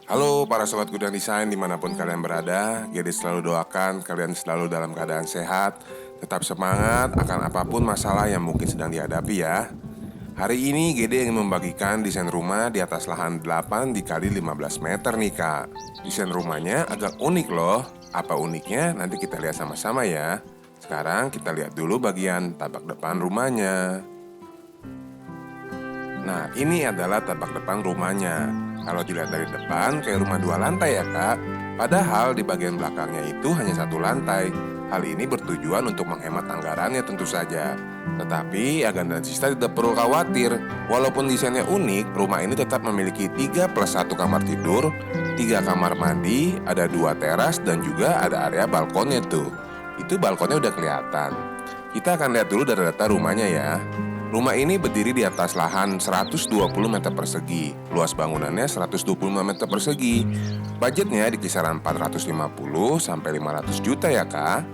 Halo para sobat gudang desain dimanapun kalian berada. Gede selalu doakan kalian selalu dalam keadaan sehat, tetap semangat akan apapun masalah yang mungkin sedang dihadapi ya. Hari ini Gede ingin membagikan desain rumah di atas lahan 8 dikali 15 meter nih kak. Desain rumahnya agak unik loh. Apa uniknya? Nanti kita lihat sama-sama ya. Sekarang kita lihat dulu bagian tapak depan rumahnya. Nah, ini adalah tapak depan rumahnya. Kalau dilihat dari depan, kayak rumah 2 lantai ya kak. Padahal di bagian belakangnya itu hanya 1 lantai. Hal ini bertujuan untuk menghemat anggarannya tentu saja. Tetapi agan dan Sista tidak perlu khawatir. Walaupun desainnya unik, rumah ini tetap memiliki 3+1 kamar tidur, 3 kamar mandi, ada 2 teras, dan juga ada area balkonnya tuh. Itu balkonnya udah kelihatan. Kita akan lihat dulu dari data rumahnya ya. Rumah ini berdiri di atas lahan 120 meter persegi. Luas bangunannya 125 meter persegi. Budgetnya di kisaran 450 sampai 500 juta ya kak.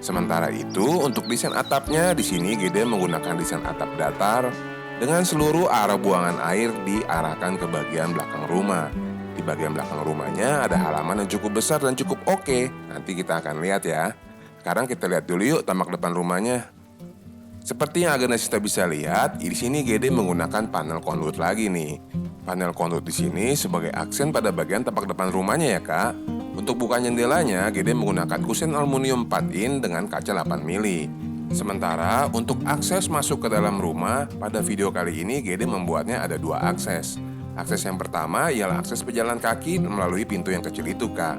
Sementara itu untuk desain atapnya di sini Gede menggunakan desain atap datar dengan seluruh arah buangan air diarahkan ke bagian belakang rumah. Di bagian belakang rumahnya ada halaman yang cukup besar dan cukup oke. Nanti kita akan lihat ya. Sekarang kita lihat dulu yuk tamak depan rumahnya. Seperti yang Agnes kita bisa lihat, di sini Gede menggunakan panel conduit lagi nih. Panel conduit di sini sebagai aksen pada bagian tapak depan rumahnya ya kak. Untuk buka jendelanya, Gede menggunakan kusen aluminium 4 in dengan kaca 8 mili. Sementara untuk akses masuk ke dalam rumah, pada video kali ini Gede membuatnya ada 2 akses. Akses yang pertama ialah akses pejalan kaki melalui pintu yang kecil itu kak.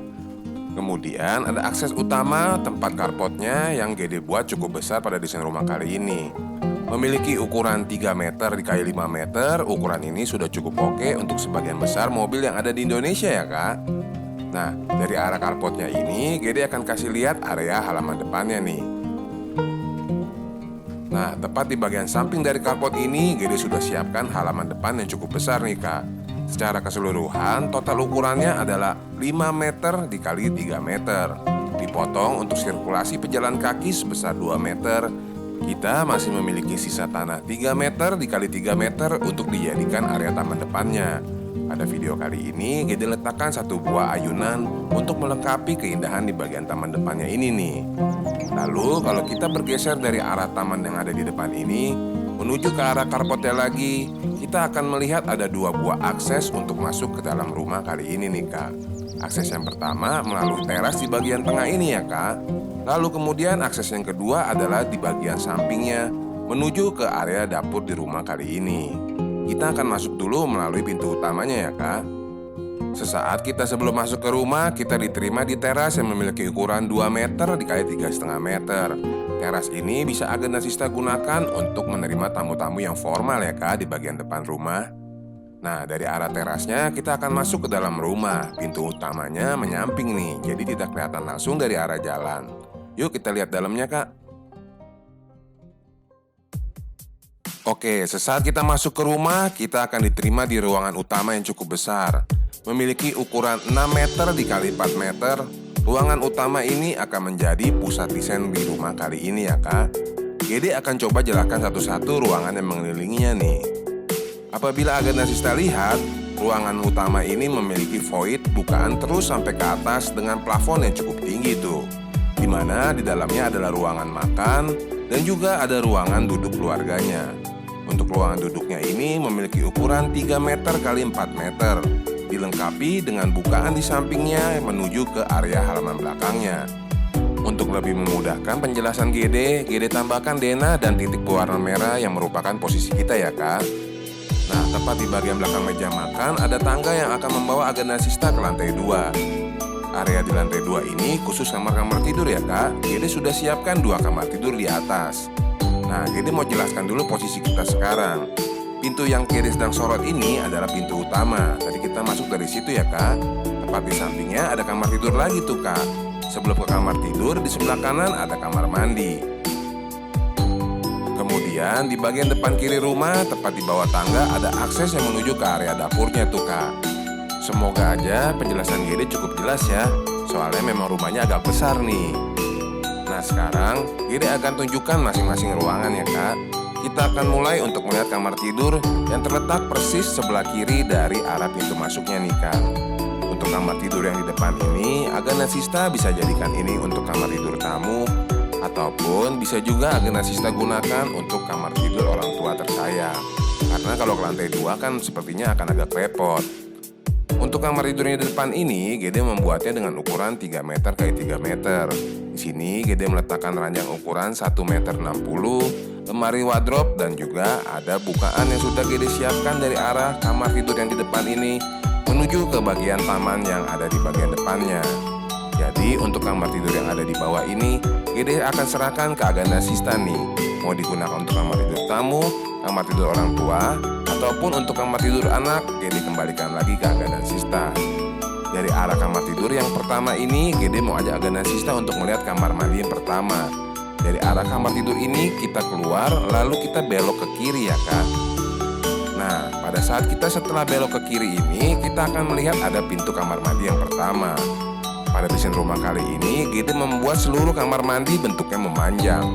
Kemudian ada akses utama tempat carportnya yang Gede buat cukup besar pada desain rumah kali ini. Memiliki ukuran 3 meter dikali 5 meter, ukuran ini sudah cukup oke untuk sebagian besar mobil yang ada di Indonesia ya kak. Nah, dari arah carportnya ini Gede akan kasih lihat area halaman depannya nih. Nah, tepat di bagian samping dari carport ini Gede sudah siapkan halaman depan yang cukup besar nih kak. Secara keseluruhan, total ukurannya adalah 5 meter dikali 3 meter. Dipotong untuk sirkulasi pejalan kaki sebesar 2 meter. Kita masih memiliki sisa tanah 3 meter dikali 3 meter untuk dijadikan area taman depannya. Pada video kali ini, Gede letakkan 1 buah ayunan untuk melengkapi keindahan di bagian taman depannya ini nih. Lalu, kalau kita bergeser dari arah taman yang ada di depan ini, menuju ke arah carportnya lagi, kita akan melihat ada 2 buah akses untuk masuk ke dalam rumah kali ini nih kak. Akses yang pertama melalui teras di bagian tengah ini ya kak. Lalu kemudian akses yang kedua adalah di bagian sampingnya menuju ke area dapur di rumah kali ini. Kita akan masuk dulu melalui pintu utamanya ya kak. Sesaat kita sebelum masuk ke rumah, kita diterima di teras yang memiliki ukuran 2 meter dikali 3,5 meter. Teras ini bisa Agen dan Sista gunakan untuk menerima tamu-tamu yang formal ya kak di bagian depan rumah. Nah, dari arah terasnya kita akan masuk ke dalam rumah. Pintu utamanya menyamping nih, jadi tidak kelihatan langsung dari arah jalan. Yuk kita lihat dalamnya kak. Oke, sesaat kita masuk ke rumah, kita akan diterima di ruangan utama yang cukup besar. Memiliki ukuran 6 meter dikali 4 meter. Ruangan utama ini akan menjadi pusat desain di rumah kali ini ya kak. Gede akan coba jelaskan satu-satu ruangan yang mengelilinginya nih. Apabila Agen dan Sista lihat, ruangan utama ini memiliki void bukaan terus sampai ke atas dengan plafon yang cukup tinggi tuh. Dimana di dalamnya adalah ruangan makan dan juga ada ruangan duduk keluarganya. Untuk ruangan duduknya ini memiliki ukuran 3 meter kali 4 meter. Dilengkapi dengan bukaan di sampingnya menuju ke area halaman belakangnya. Untuk lebih memudahkan penjelasan Gede tambahkan denah dan titik berwarna merah yang merupakan posisi kita ya kak. Nah, tepat di bagian belakang meja makan ada tangga yang akan membawa Agen dan Sista ke lantai 2. Area di lantai 2 ini khusus kamar-kamar tidur ya kak. Gede sudah siapkan 2 kamar tidur di atas. Nah, Gede mau jelaskan dulu posisi kita sekarang. Pintu yang Gede sedang sorot ini adalah pintu utama. Tadi kita masuk dari situ ya kak. Tepat di sampingnya ada kamar tidur lagi tuh kak. Sebelum ke kamar tidur, di sebelah kanan ada kamar mandi. Kemudian di bagian depan kiri rumah, tepat di bawah tangga ada akses yang menuju ke area dapurnya tuh kak. Semoga aja penjelasan Gede cukup jelas ya. Soalnya memang rumahnya agak besar nih. Nah sekarang Gede akan tunjukkan masing-masing ruangan ya kak. kita akan mulai untuk melihat kamar tidur yang terletak persis sebelah kiri dari arah pintu masuknya nih Kak. Untuk kamar tidur yang di depan ini, Aganasista bisa jadikan ini untuk kamar tidur tamu, ataupun bisa juga Aganasista gunakan untuk kamar tidur orang tua tersayang. Karena kalau ke lantai 2 kan sepertinya akan agak repot. Untuk kamar tidurnya di depan ini, Gede membuatnya dengan ukuran 3 meter x 3 meter. Di sini Gede meletakkan ranjang ukuran 1,60 meter, lemari wardrobe, dan juga ada bukaan yang sudah Gede siapkan dari arah kamar tidur yang di depan ini menuju ke bagian taman yang ada di bagian depannya. Jadi untuk kamar tidur yang ada di bawah ini, Gede akan serahkan ke Aganasista nih. Mau digunakan untuk kamar tidur tamu, kamar tidur orang tua, ataupun untuk kamar tidur anak, Gede kembalikan lagi ke Aganasista. Dari arah kamar tidur yang pertama ini, Gede mau ajak Aganasista untuk melihat kamar mandi yang pertama. Dari arah kamar tidur ini kita keluar, lalu kita belok ke kiri ya Kak. Nah, pada saat kita setelah belok ke kiri ini, kita akan melihat ada pintu kamar mandi yang pertama. Pada desain rumah kali ini, Gede membuat seluruh kamar mandi bentuknya memanjang.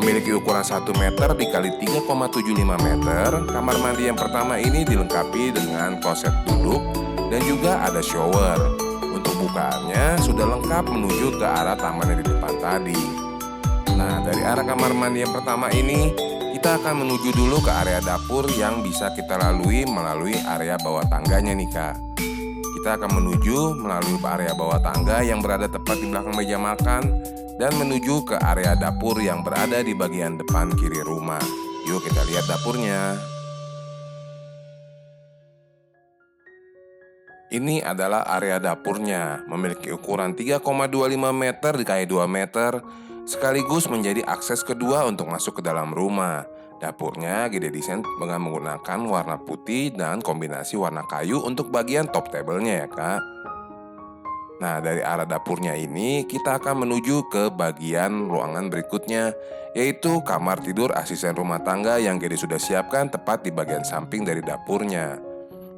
Memiliki ukuran 1 meter dikali 3,75 meter, kamar mandi yang pertama ini dilengkapi dengan kloset duduk dan juga ada shower. Untuk bukaannya sudah lengkap menuju ke arah taman yang di depan tadi. Nah, dari arah kamar mandi yang pertama ini, kita akan menuju dulu ke area dapur yang bisa kita lalui melalui area bawah tangganya nih Kak. Kita akan menuju melalui area bawah tangga yang berada tepat di belakang meja makan dan menuju ke area dapur yang berada di bagian depan kiri rumah. Yuk kita lihat dapurnya. Ini adalah area dapurnya, memiliki ukuran 3,25 meter dikali 2 meter, sekaligus menjadi akses kedua untuk masuk ke dalam rumah. Dapurnya Gede desain dengan menggunakan warna putih dan kombinasi warna kayu untuk bagian top table-nya ya Kak. Nah, dari arah dapurnya ini kita akan menuju ke bagian ruangan berikutnya, yaitu kamar tidur asisten rumah tangga yang Gede sudah siapkan tepat di bagian samping dari dapurnya.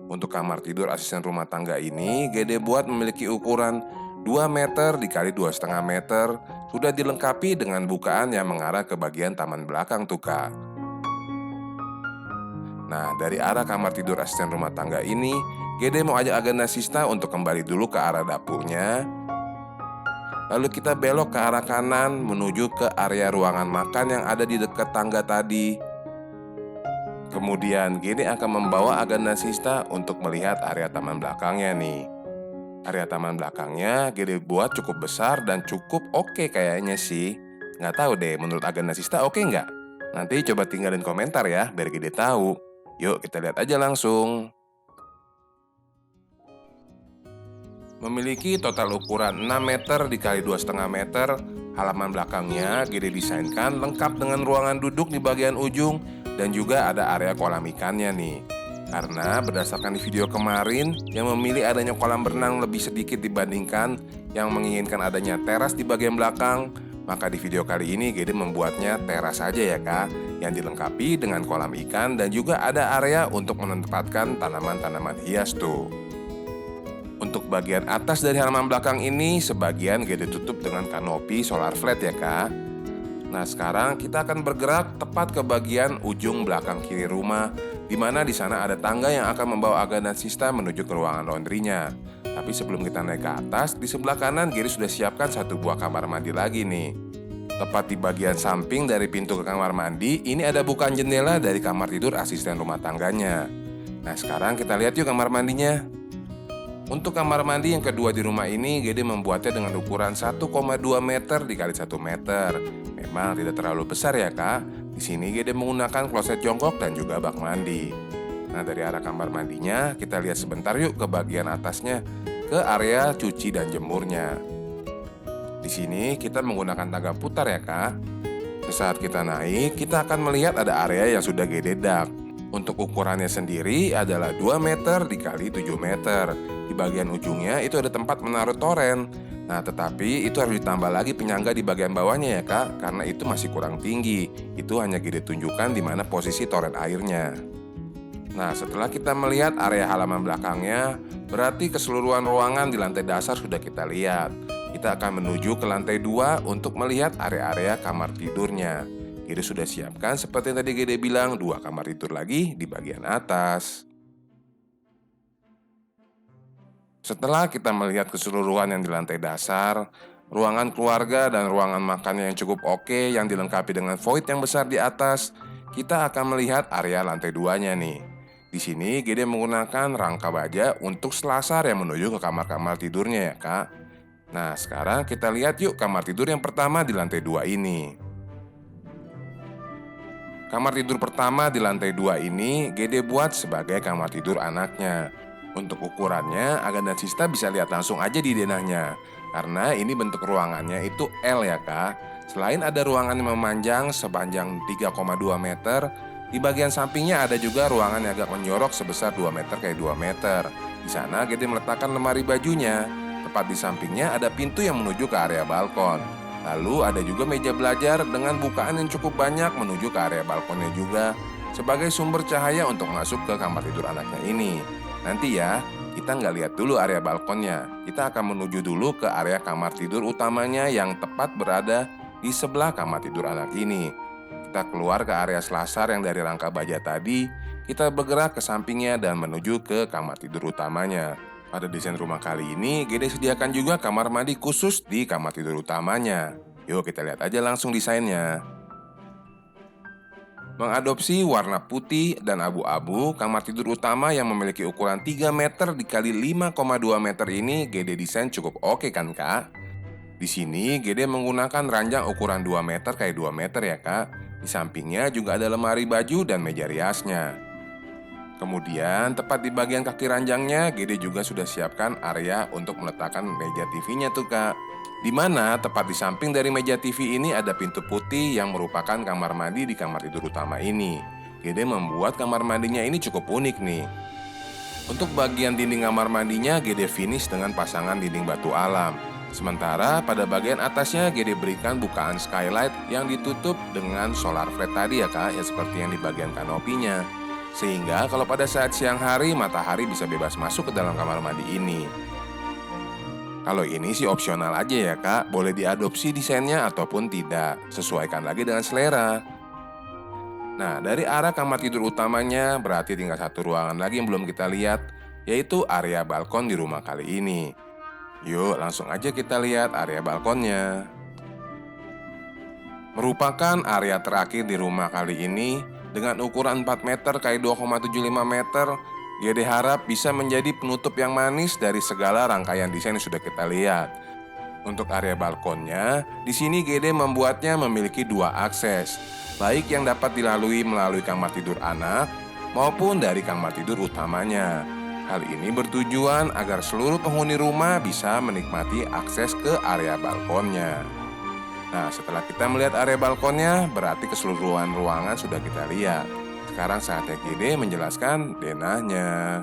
Untuk kamar tidur asisten rumah tangga ini, Gede buat memiliki ukuran 2 meter dikali 2,5 meter, sudah dilengkapi dengan bukaan yang mengarah ke bagian taman belakang tuh Kak. Nah, dari arah kamar tidur asisten rumah tangga ini, Gede mau ajak Aganasista untuk kembali dulu ke arah dapurnya. Lalu kita belok ke arah kanan menuju ke area ruangan makan yang ada di dekat tangga tadi. Kemudian Gede akan membawa Aganasista untuk melihat area taman belakangnya nih. Area taman belakangnya Gede buat cukup besar dan cukup oke kayaknya sih. Nggak tahu deh, menurut Aganasista oke nggak? Nanti coba tinggalin komentar ya, biar Gede tahu. Yuk kita lihat aja langsung. Memiliki total ukuran 6 meter dikali 2,5 meter, halaman belakangnya Gede desainkan lengkap dengan ruangan duduk di bagian ujung dan juga ada area kolam ikannya nih. Karena berdasarkan di video kemarin yang memilih adanya kolam berenang lebih sedikit dibandingkan yang menginginkan adanya teras di bagian belakang, maka di video kali ini Gede membuatnya teras saja ya Kak, yang dilengkapi dengan kolam ikan dan juga ada area untuk menempatkan tanaman-tanaman hias tuh. Untuk bagian atas dari halaman belakang ini, sebagian Gede tutup dengan kanopi solar flat ya Kak. Nah, sekarang kita akan bergerak tepat ke bagian ujung belakang kiri rumah, di mana di sana ada tangga yang akan membawa Aganasista menuju ke ruangan laundrynya. Tapi sebelum kita naik ke atas, di sebelah kanan Gede sudah siapkan satu buah kamar mandi lagi nih. Tepat di bagian samping dari pintu ke kamar mandi, ini ada bukaan jendela dari kamar tidur asisten rumah tangganya. Nah, sekarang kita lihat yuk kamar mandinya. Untuk kamar mandi yang kedua di rumah ini, Gede membuatnya dengan ukuran 1,2 meter dikali 1 meter. Memang tidak terlalu besar ya Kak. Di sini Gede menggunakan kloset jongkok dan juga bak mandi. Nah, dari arah kamar mandinya, kita lihat sebentar yuk ke bagian atasnya, ke area cuci dan jemurnya. Di sini kita menggunakan tangga putar ya Kak. Sesaat kita naik, kita akan melihat ada area yang sudah Gede dak. Untuk ukurannya sendiri adalah 2 meter dikali 7 meter. Di bagian ujungnya itu ada tempat menaruh toren. Nah, tetapi itu harus ditambah lagi penyangga di bagian bawahnya ya Kak, karena itu masih kurang tinggi. Itu hanya Gede tunjukkan di mana posisi toren airnya. Nah, setelah kita melihat area halaman belakangnya, berarti keseluruhan ruangan di lantai dasar sudah kita lihat. Kita akan menuju ke lantai 2 untuk melihat area-area kamar tidurnya. Gede sudah siapkan seperti yang tadi Gede bilang, 2 kamar tidur lagi di bagian atas. Setelah kita melihat keseluruhan yang di lantai dasar, ruangan keluarga dan ruangan makan yang cukup oke yang dilengkapi dengan void yang besar di atas, kita akan melihat area lantai 2-nya nih. Di sini Gede menggunakan rangka baja untuk selasar yang menuju ke kamar-kamar tidurnya ya kak. Nah sekarang kita lihat yuk kamar tidur yang pertama di lantai 2 ini. Kamar tidur pertama di lantai 2 ini Gede buat sebagai kamar tidur anaknya. Untuk ukurannya, Aga dan Sista bisa lihat langsung aja di denahnya. Karena ini bentuk ruangannya itu L ya kak. Selain ada ruangan yang memanjang sepanjang 3,2 meter, di bagian sampingnya ada juga ruangan yang agak menyorok sebesar 2 meter kayak 2 meter. Di sana Gede meletakkan lemari bajunya. Tepat di sampingnya ada pintu yang menuju ke area balkon. Lalu ada juga meja belajar dengan bukaan yang cukup banyak menuju ke area balkonnya juga sebagai sumber cahaya untuk masuk ke kamar tidur anaknya ini. Nanti ya, kita nggak lihat dulu area balkonnya. Kita akan menuju dulu ke area kamar tidur utamanya yang tepat berada di sebelah kamar tidur anak ini. Kita keluar ke area selasar yang dari rangka baja tadi, kita bergerak ke sampingnya dan menuju ke kamar tidur utamanya. Pada desain rumah kali ini, Gede sediakan juga kamar mandi khusus di kamar tidur utamanya. Yuk kita lihat aja langsung desainnya. Mengadopsi warna putih dan abu-abu, kamar tidur utama yang memiliki ukuran 3 meter dikali 5,2 meter ini Gede desain cukup oke kan kak? Di sini Gede menggunakan ranjang ukuran 2 meter kayak 2 meter ya kak. Di sampingnya juga ada lemari baju dan meja riasnya. Kemudian tepat di bagian kaki ranjangnya Gede juga sudah siapkan area untuk meletakkan meja TV-nya tuh kak. Dimana tepat di samping dari meja TV ini ada pintu putih yang merupakan kamar mandi di kamar tidur utama ini. Gede membuat kamar mandinya ini cukup unik nih. Untuk bagian dinding kamar mandinya Gede finish dengan pasangan dinding batu alam. Sementara pada bagian atasnya Gede berikan bukaan skylight yang ditutup dengan solar flat tadi ya kak, ya seperti yang di bagian kanopinya. Sehingga kalau pada saat siang hari matahari bisa bebas masuk ke dalam kamar mandi ini. Kalau ini sih opsional aja ya kak, boleh diadopsi desainnya ataupun tidak, sesuaikan lagi dengan selera. Nah dari arah kamar tidur utamanya berarti tinggal satu ruangan lagi yang belum kita lihat, yaitu area balkon di rumah kali ini. Yuk langsung aja kita lihat area balkonnya. Merupakan area terakhir di rumah kali ini. Dengan ukuran 4 meter kali 2,75 meter, Gede harap bisa menjadi penutup yang manis dari segala rangkaian desain yang sudah kita lihat. Untuk area balkonnya, di sini Gede membuatnya memiliki 2 akses, baik yang dapat dilalui melalui kamar tidur anak maupun dari kamar tidur utamanya. Hal ini bertujuan agar seluruh penghuni rumah bisa menikmati akses ke area balkonnya. Nah, setelah kita melihat area balkonnya, berarti keseluruhan ruangan sudah kita lihat. Sekarang saatnya Gede menjelaskan denahnya.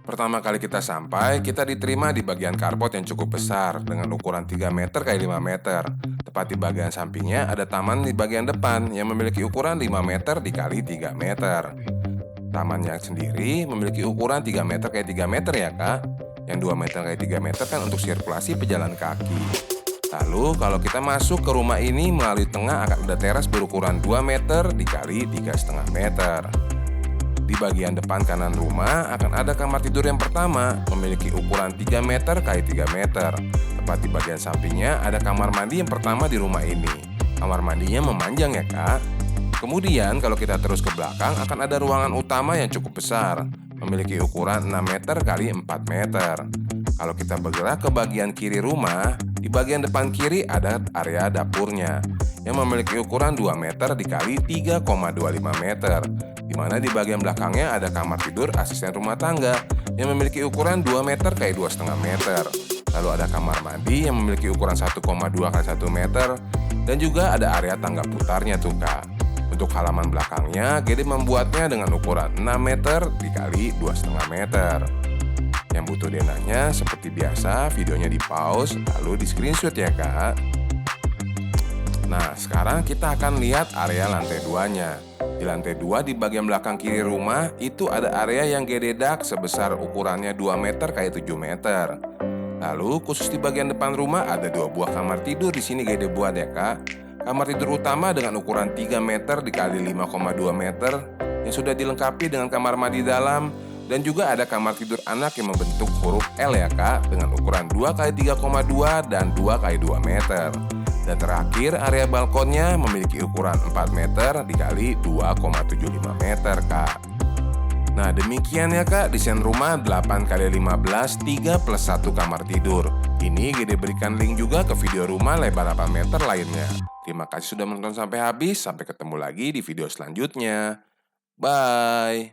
Pertama kali kita sampai, kita diterima di bagian carport yang cukup besar dengan ukuran 3 meter kali 5 meter. Tepat di bagian sampingnya ada taman di bagian depan yang memiliki ukuran 5 meter dikali 3 meter. Tamannya sendiri memiliki ukuran 3 meter kali 3 meter ya kak. Yang 2 meter kali 3 meter kan untuk sirkulasi pejalan kaki. Lalu kalau kita masuk ke rumah ini melalui tengah akan ada teras berukuran 2 meter dikali 3,5 meter. Di bagian depan kanan rumah akan ada kamar tidur yang pertama memiliki ukuran 3 meter kali 3 meter. Tepat di bagian sampingnya ada kamar mandi yang pertama di rumah ini. Kamar mandinya memanjang ya kak. Kemudian kalau kita terus ke belakang akan ada ruangan utama yang cukup besar, memiliki ukuran 6 meter kali 4 meter. Kalau kita bergerak ke bagian kiri rumah, di bagian depan kiri ada area dapurnya yang memiliki ukuran 2 meter dikali 3,25 meter. Di mana di bagian belakangnya ada kamar tidur asisten rumah tangga yang memiliki ukuran 2 meter kali 2,5 meter. Lalu ada kamar mandi yang memiliki ukuran 1,2 kali 1 meter dan juga ada area tangga putarnya tuh kak. Untuk halaman belakangnya, Gede membuatnya dengan ukuran 6 meter dikali 2,5 meter. Yang butuh denahnya seperti biasa, videonya di pause lalu di screenshot ya kak. Nah, sekarang kita akan lihat area lantai 2-nya. Di lantai 2 di bagian belakang kiri rumah itu ada area yang Gede dak sebesar ukurannya 2 meter kali 7 meter. Lalu khusus di bagian depan rumah ada 2 buah kamar tidur di sini Gede buat ya Kak. Kamar tidur utama dengan ukuran 3 meter dikali 5,2 meter yang sudah dilengkapi dengan kamar mandi dalam, dan juga ada kamar tidur anak yang membentuk huruf L ya Kak dengan ukuran 2 kali 3,2 dan 2 kali 2 meter. Dan terakhir area balkonnya memiliki ukuran 4 meter dikali 2,75 meter Kak. Nah demikian ya Kak desain rumah 8 kali 15 3 plus 1 kamar tidur. Ini Gede berikan link juga ke video rumah lebar 8 meter lainnya. Terima kasih sudah menonton sampai habis, sampai ketemu lagi di video selanjutnya. Bye.